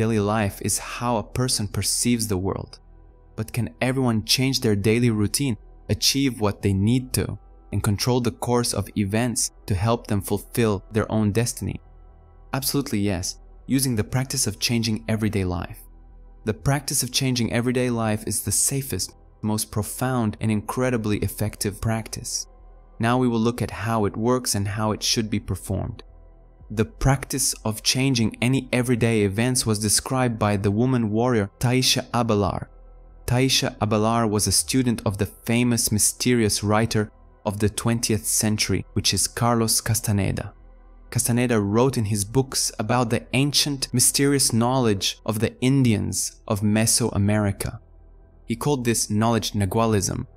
daily life is how a person perceives the world. But can everyone change their daily routine, achieve what they need to, and control the course of events to help them fulfill their own destiny? Absolutely yes, using the practice of changing everyday life. The practice of changing everyday life is the safest, most profound, and incredibly effective practice. Now we will look at how it works and how it should be performed. The practice of changing any everyday events was described by the woman warrior Taisha Abelar. Taisha Abelar was a student of the famous mysterious writer of the 20th century, which is Carlos Castaneda. Castaneda wrote in his books about the ancient mysterious knowledge of the Indians of Mesoamerica. He called this knowledge Nagualism.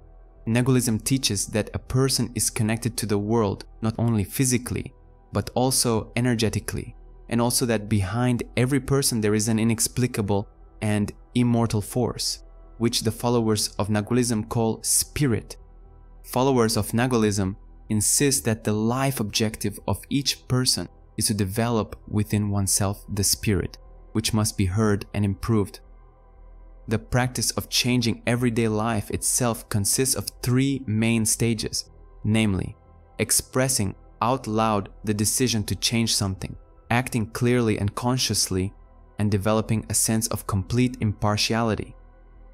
Nagualism teaches that a person is connected to the world not only physically, but also energetically, and also that behind every person there is an inexplicable and immortal force, which the followers of Nagualism call spirit. Followers of Nagualism insist that the life objective of each person is to develop within oneself the spirit, which must be heard and improved. The practice of changing everyday life itself consists of three main stages, namely, expressing out loud the decision to change something, acting clearly and consciously, and developing a sense of complete impartiality.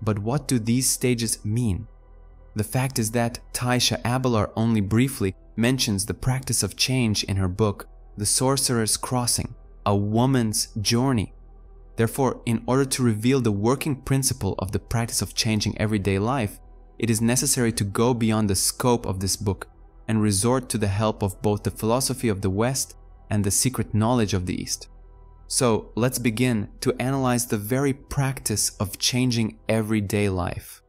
But what do these stages mean? The fact is that Taisha Abelar only briefly mentions the practice of change in her book, The Sorcerers Crossing, A Woman's Journey. Therefore, in order to reveal the working principle of the practice of changing everyday life, it is necessary to go beyond the scope of this book and resort to the help of both the philosophy of the West and the secret knowledge of the East. So let's begin to analyze the very practice of changing everyday life.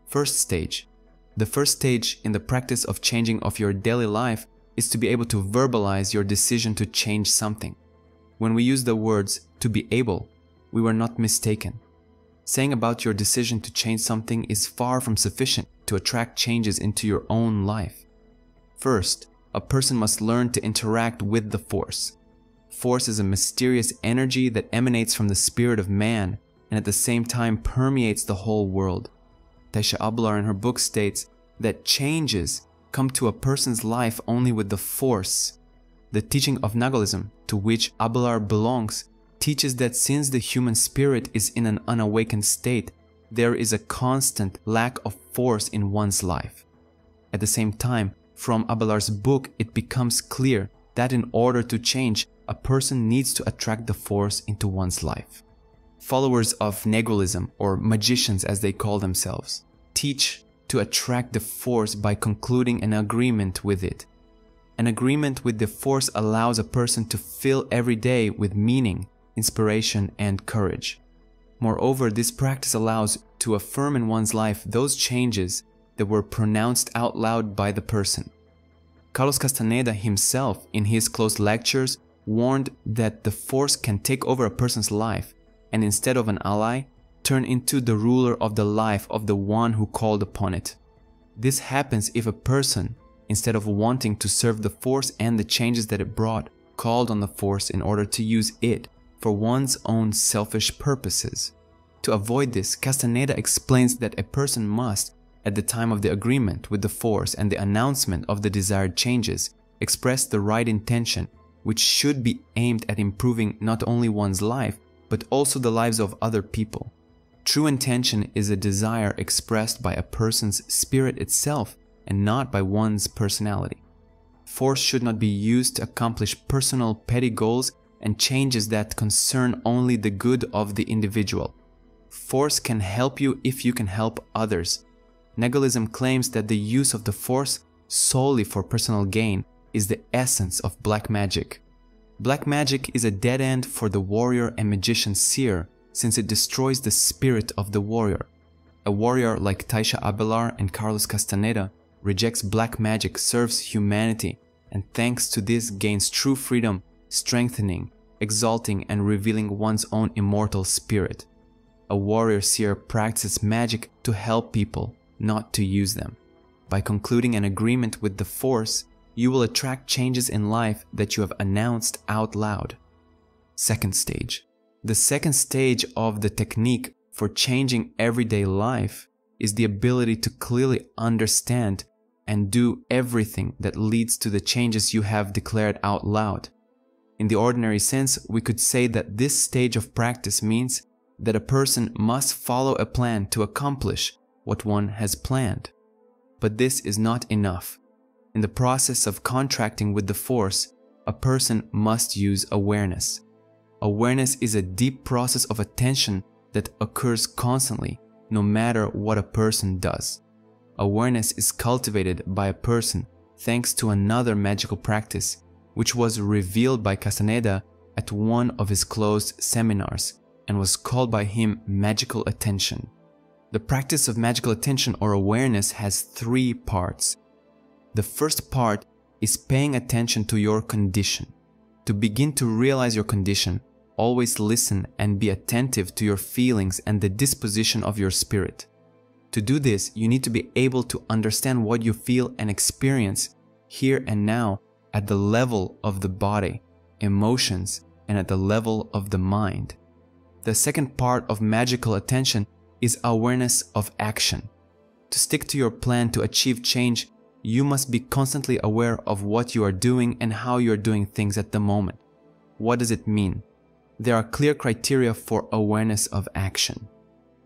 First stage. The first stage in the practice of changing of your daily life is to be able to verbalize your decision to change something. When we use the words "to be able," we were not mistaken. Saying about your decision to change something is far from sufficient to attract changes into your own life. First, a person must learn to interact with the force. Force is a mysterious energy that emanates from the spirit of man and at the same time permeates the whole world. Taisha Abelar in her book states that changes come to a person's life only with the force. The teaching of Nagualism, to which Abelar belongs, teaches that since the human spirit is in an unawakened state, there is a constant lack of force in one's life. At the same time, from Abelar's book, it becomes clear that in order to change, a person needs to attract the force into one's life. Followers of Nagualism, or magicians as they call themselves, teach to attract the force by concluding an agreement with it. An agreement with the force allows a person to fill every day with meaning, inspiration, and courage. Moreover, this practice allows to affirm in one's life those changes that were pronounced out loud by the person. Carlos Castaneda himself, in his closed lectures, warned that the force can take over a person's life and instead of an ally, turn into the ruler of the life of the one who called upon it. This happens if a person, instead of wanting to serve the force and the changes that it brought, called on the force in order to use it for one's own selfish purposes. To avoid this, Castaneda explains that a person must, at the time of the agreement with the force and the announcement of the desired changes, express the right intention, which should be aimed at improving not only one's life, but also the lives of other people. True intention is a desire expressed by a person's spirit itself and not by one's personality. Force should not be used to accomplish personal petty goals and changes that concern only the good of the individual. Force can help you if you can help others. Nagualism claims that the use of the force solely for personal gain is the essence of black magic. Black magic is a dead end for the warrior and magician seer, since it destroys the spirit of the warrior. A warrior like Taisha Abelar and Carlos Castaneda rejects black magic, serves humanity, and thanks to this gains true freedom, strengthening, exalting, and revealing one's own immortal spirit. A warrior seer practices magic to help people, not to use them. By concluding an agreement with the force, you will attract changes in life that you have announced out loud. Second stage. The second stage of the technique for changing everyday life is the ability to clearly understand and do everything that leads to the changes you have declared out loud. In the ordinary sense, we could say that this stage of practice means that a person must follow a plan to accomplish what one has planned. But this is not enough. In the process of contracting with the force, a person must use awareness. Awareness is a deep process of attention that occurs constantly, no matter what a person does. Awareness is cultivated by a person thanks to another magical practice, which was revealed by Castaneda at one of his closed seminars and was called by him magical attention. The practice of magical attention or awareness has 3 parts. The first part is paying attention to your condition. To begin to realize your condition, always listen and be attentive to your feelings and the disposition of your spirit. To do this, you need to be able to understand what you feel and experience here and now at the level of the body, emotions, and at the level of the mind. The second part of magical attention is awareness of action. To stick to your plan to achieve change, you must be constantly aware of what you are doing and how you are doing things at the moment. What does it mean? There are clear criteria for awareness of action.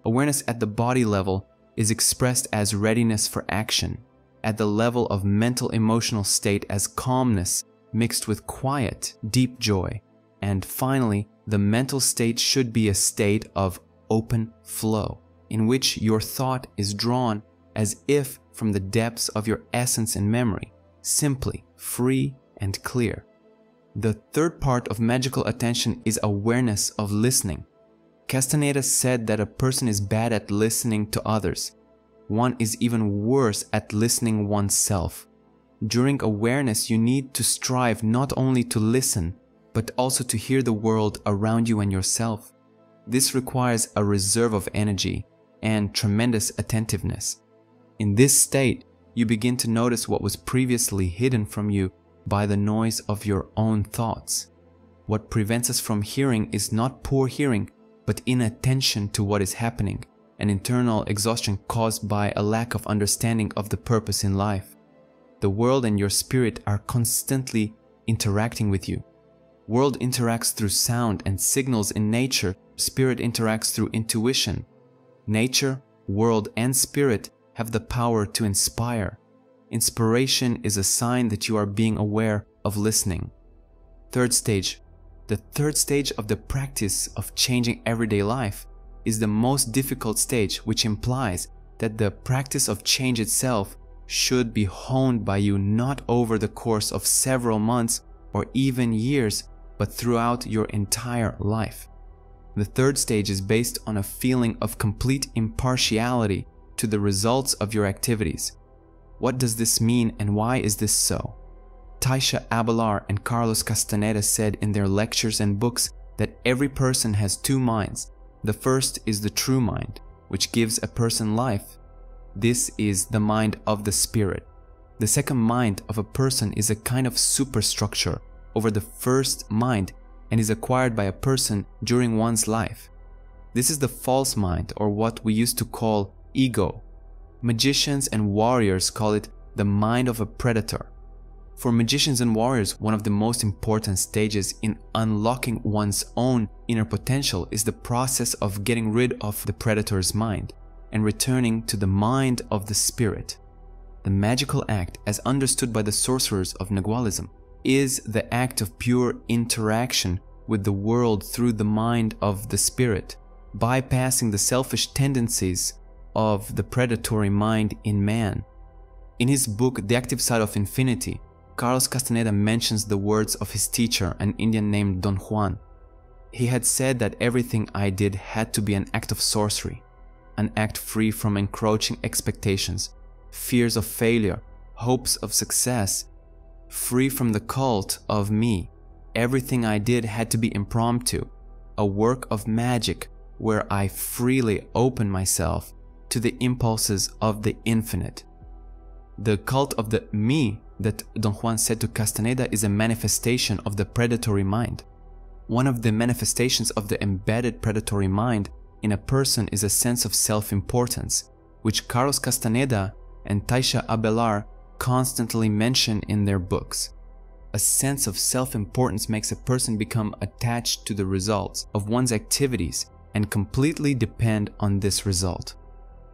Awareness at the body level is expressed as readiness for action, at the level of mental emotional state as calmness mixed with quiet, deep joy, and finally, the mental state should be a state of open flow, in which your thought is drawn as if from the depths of your essence and memory, simply, free and clear. The third part of magical attention is awareness of listening. Castaneda said that a person is bad at listening to others. One is even worse at listening oneself. During awareness, you need to strive not only to listen, but also to hear the world around you and yourself. This requires a reserve of energy and tremendous attentiveness. In this state, you begin to notice what was previously hidden from you by the noise of your own thoughts. What prevents us from hearing is not poor hearing, but inattention to what is happening, an internal exhaustion caused by a lack of understanding of the purpose in life. The world and your spirit are constantly interacting with you. World interacts through sound and signals in nature. Spirit interacts through intuition. Nature, world, and spirit have the power to inspire. Inspiration is a sign that you are being aware of listening. Third stage. The third stage of the practice of changing everyday life is the most difficult stage, which implies that the practice of change itself should be honed by you not over the course of several months or even years, but throughout your entire life. The third stage is based on a feeling of complete impartiality to the results of your activities. What does this mean and why is this so? Taisha Abelar and Carlos Castaneda said in their lectures and books that every person has 2 minds. The first is the true mind, which gives a person life. This is the mind of the spirit. The second mind of a person is a kind of superstructure over the first mind and is acquired by a person during one's life. This is the false mind, or what we used to call ego. Magicians and warriors call it the mind of a predator. For magicians and warriors, one of the most important stages in unlocking one's own inner potential is the process of getting rid of the predator's mind and returning to the mind of the spirit. The magical act, as understood by the sorcerers of Nagualism, is the act of pure interaction with the world through the mind of the spirit, bypassing the selfish tendencies of the predatory mind in man. In his book, The Active Side of Infinity, Carlos Castaneda mentions the words of his teacher, an Indian named Don Juan. He had said that everything I did had to be an act of sorcery, an act free from encroaching expectations, fears of failure, hopes of success, free from the cult of me. Everything I did had to be impromptu, a work of magic where I freely open myself to the impulses of the infinite. The cult of the me that Don Juan said to Castaneda is a manifestation of the predatory mind. One of the manifestations of the embedded predatory mind in a person is a sense of self-importance, which Carlos Castaneda and Taisha Abelar constantly mention in their books. A sense of self-importance makes a person become attached to the results of one's activities and completely depend on this result.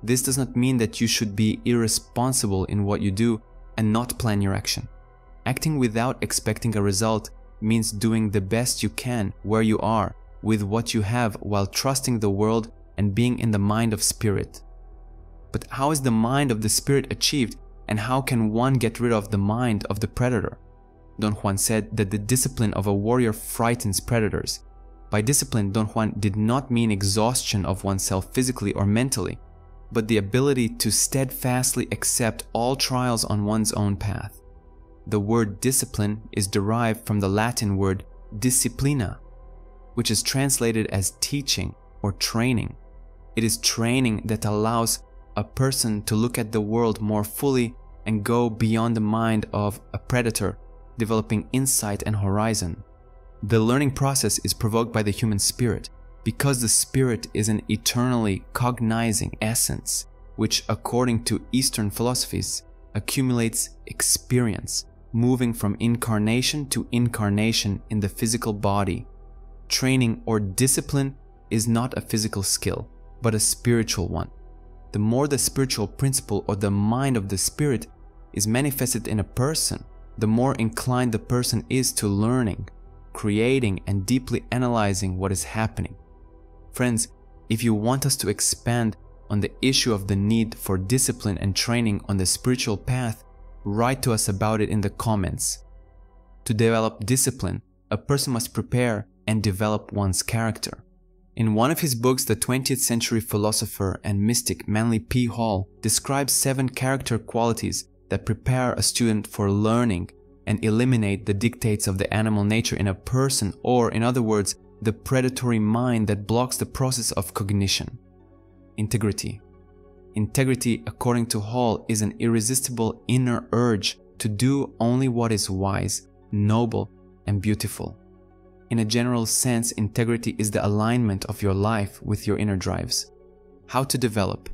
This does not mean that you should be irresponsible in what you do and not plan your action. Acting without expecting a result means doing the best you can where you are with what you have while trusting the world and being in the mind of spirit. But how is the mind of the spirit achieved, and how can one get rid of the mind of the predator? Don Juan said that the discipline of a warrior frightens predators. By discipline, Don Juan did not mean exhaustion of oneself physically or mentally, but the ability to steadfastly accept all trials on one's own path. The word discipline is derived from the Latin word disciplina, which is translated as teaching or training. It is training that allows a person to look at the world more fully and go beyond the mind of a predator, developing insight and horizon. The learning process is provoked by the human spirit, because the spirit is an eternally cognizing essence, which, according to Eastern philosophies, accumulates experience, moving from incarnation to incarnation in the physical body. Training or discipline is not a physical skill, but a spiritual one. The more the spiritual principle or the mind of the spirit is manifested in a person, the more inclined the person is to learning, creating, and deeply analyzing what is happening. Friends, if you want us to expand on the issue of the need for discipline and training on the spiritual path, write to us about it in the comments. To develop discipline, a person must prepare and develop one's character. In one of his books, the 20th century philosopher and mystic Manly P. Hall describes 7 character qualities that prepare a student for learning and eliminate the dictates of the animal nature in a person, or in other words, the predatory mind that blocks the process of cognition. Integrity. Integrity, according to Hall, is an irresistible inner urge to do only what is wise, noble, and beautiful. In a general sense, integrity is the alignment of your life with your inner drives. How to develop?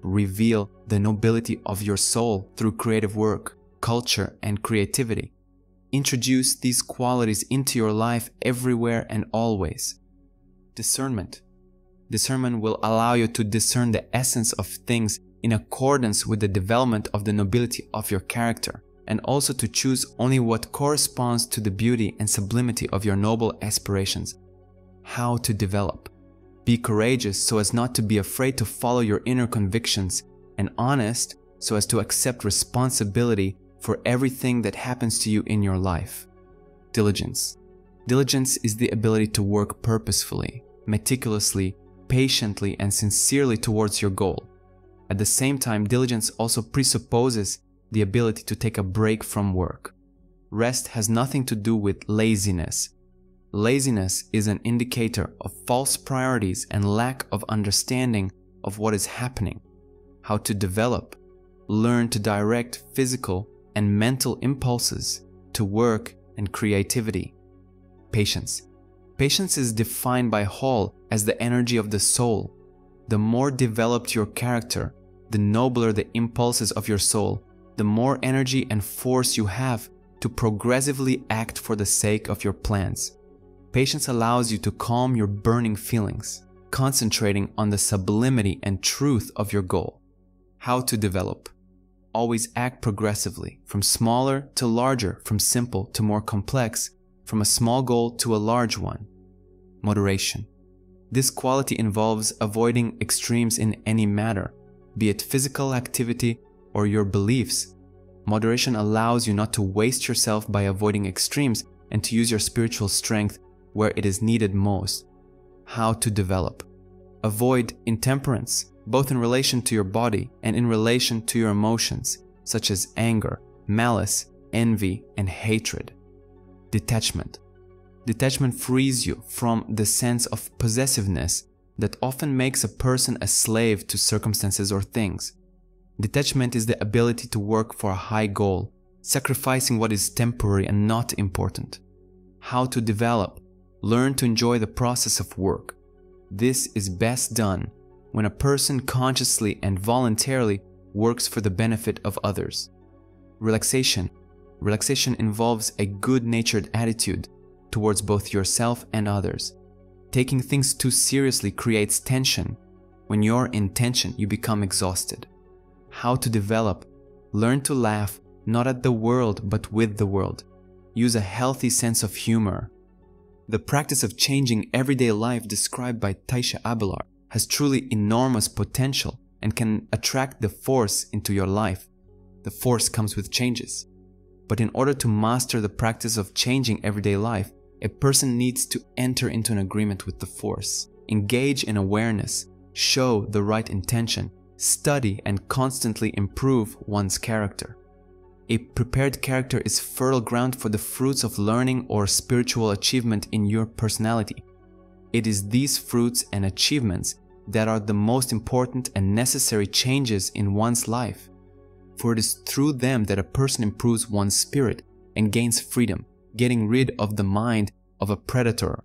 Reveal the nobility of your soul through creative work, culture, and creativity. Introduce these qualities into your life everywhere and always. Discernment. Discernment will allow you to discern the essence of things in accordance with the development of the nobility of your character, and also to choose only what corresponds to the beauty and sublimity of your noble aspirations. How to develop? Be courageous so as not to be afraid to follow your inner convictions, and honest so as to accept responsibility for everything that happens to you in your life. Diligence. Diligence is the ability to work purposefully, meticulously, patiently, and sincerely towards your goal. At the same time, diligence also presupposes the ability to take a break from work. Rest has nothing to do with laziness. Laziness is an indicator of false priorities and lack of understanding of what is happening. How to develop? Learn to direct physical and mental impulses to work and creativity. Patience. Patience is defined by Hall as the energy of the soul. The more developed your character, the nobler the impulses of your soul, the more energy and force you have to progressively act for the sake of your plans. Patience allows you to calm your burning feelings, concentrating on the sublimity and truth of your goal. How to develop? Always act progressively, from smaller to larger, from simple to more complex, from a small goal to a large one. Moderation. This quality involves avoiding extremes in any matter, be it physical activity or your beliefs. Moderation allows you not to waste yourself by avoiding extremes and to use your spiritual strength where it is needed most. How to develop? Avoid intemperance, both in relation to your body and in relation to your emotions, such as anger, malice, envy, and hatred. Detachment. Detachment frees you from the sense of possessiveness that often makes a person a slave to circumstances or things. Detachment is the ability to work for a high goal, sacrificing what is temporary and not important. How to develop? Learn to enjoy the process of work. This is best done when a person consciously and voluntarily works for the benefit of others. Relaxation. Relaxation involves a good-natured attitude towards both yourself and others. Taking things too seriously creates tension. When you're in tension, you become exhausted. How to develop? Learn to laugh not at the world but with the world. Use a healthy sense of humor. The practice of changing everyday life described by Taisha Abelar has truly enormous potential and can attract the force into your life. The force comes with changes. But in order to master the practice of changing everyday life, a person needs to enter into an agreement with the force, engage in awareness, show the right intention, study and constantly improve one's character. A prepared character is fertile ground for the fruits of learning or spiritual achievement in your personality. It is these fruits and achievements that are the most important and necessary changes in one's life. For it is through them that a person improves one's spirit and gains freedom, getting rid of the mind of a predator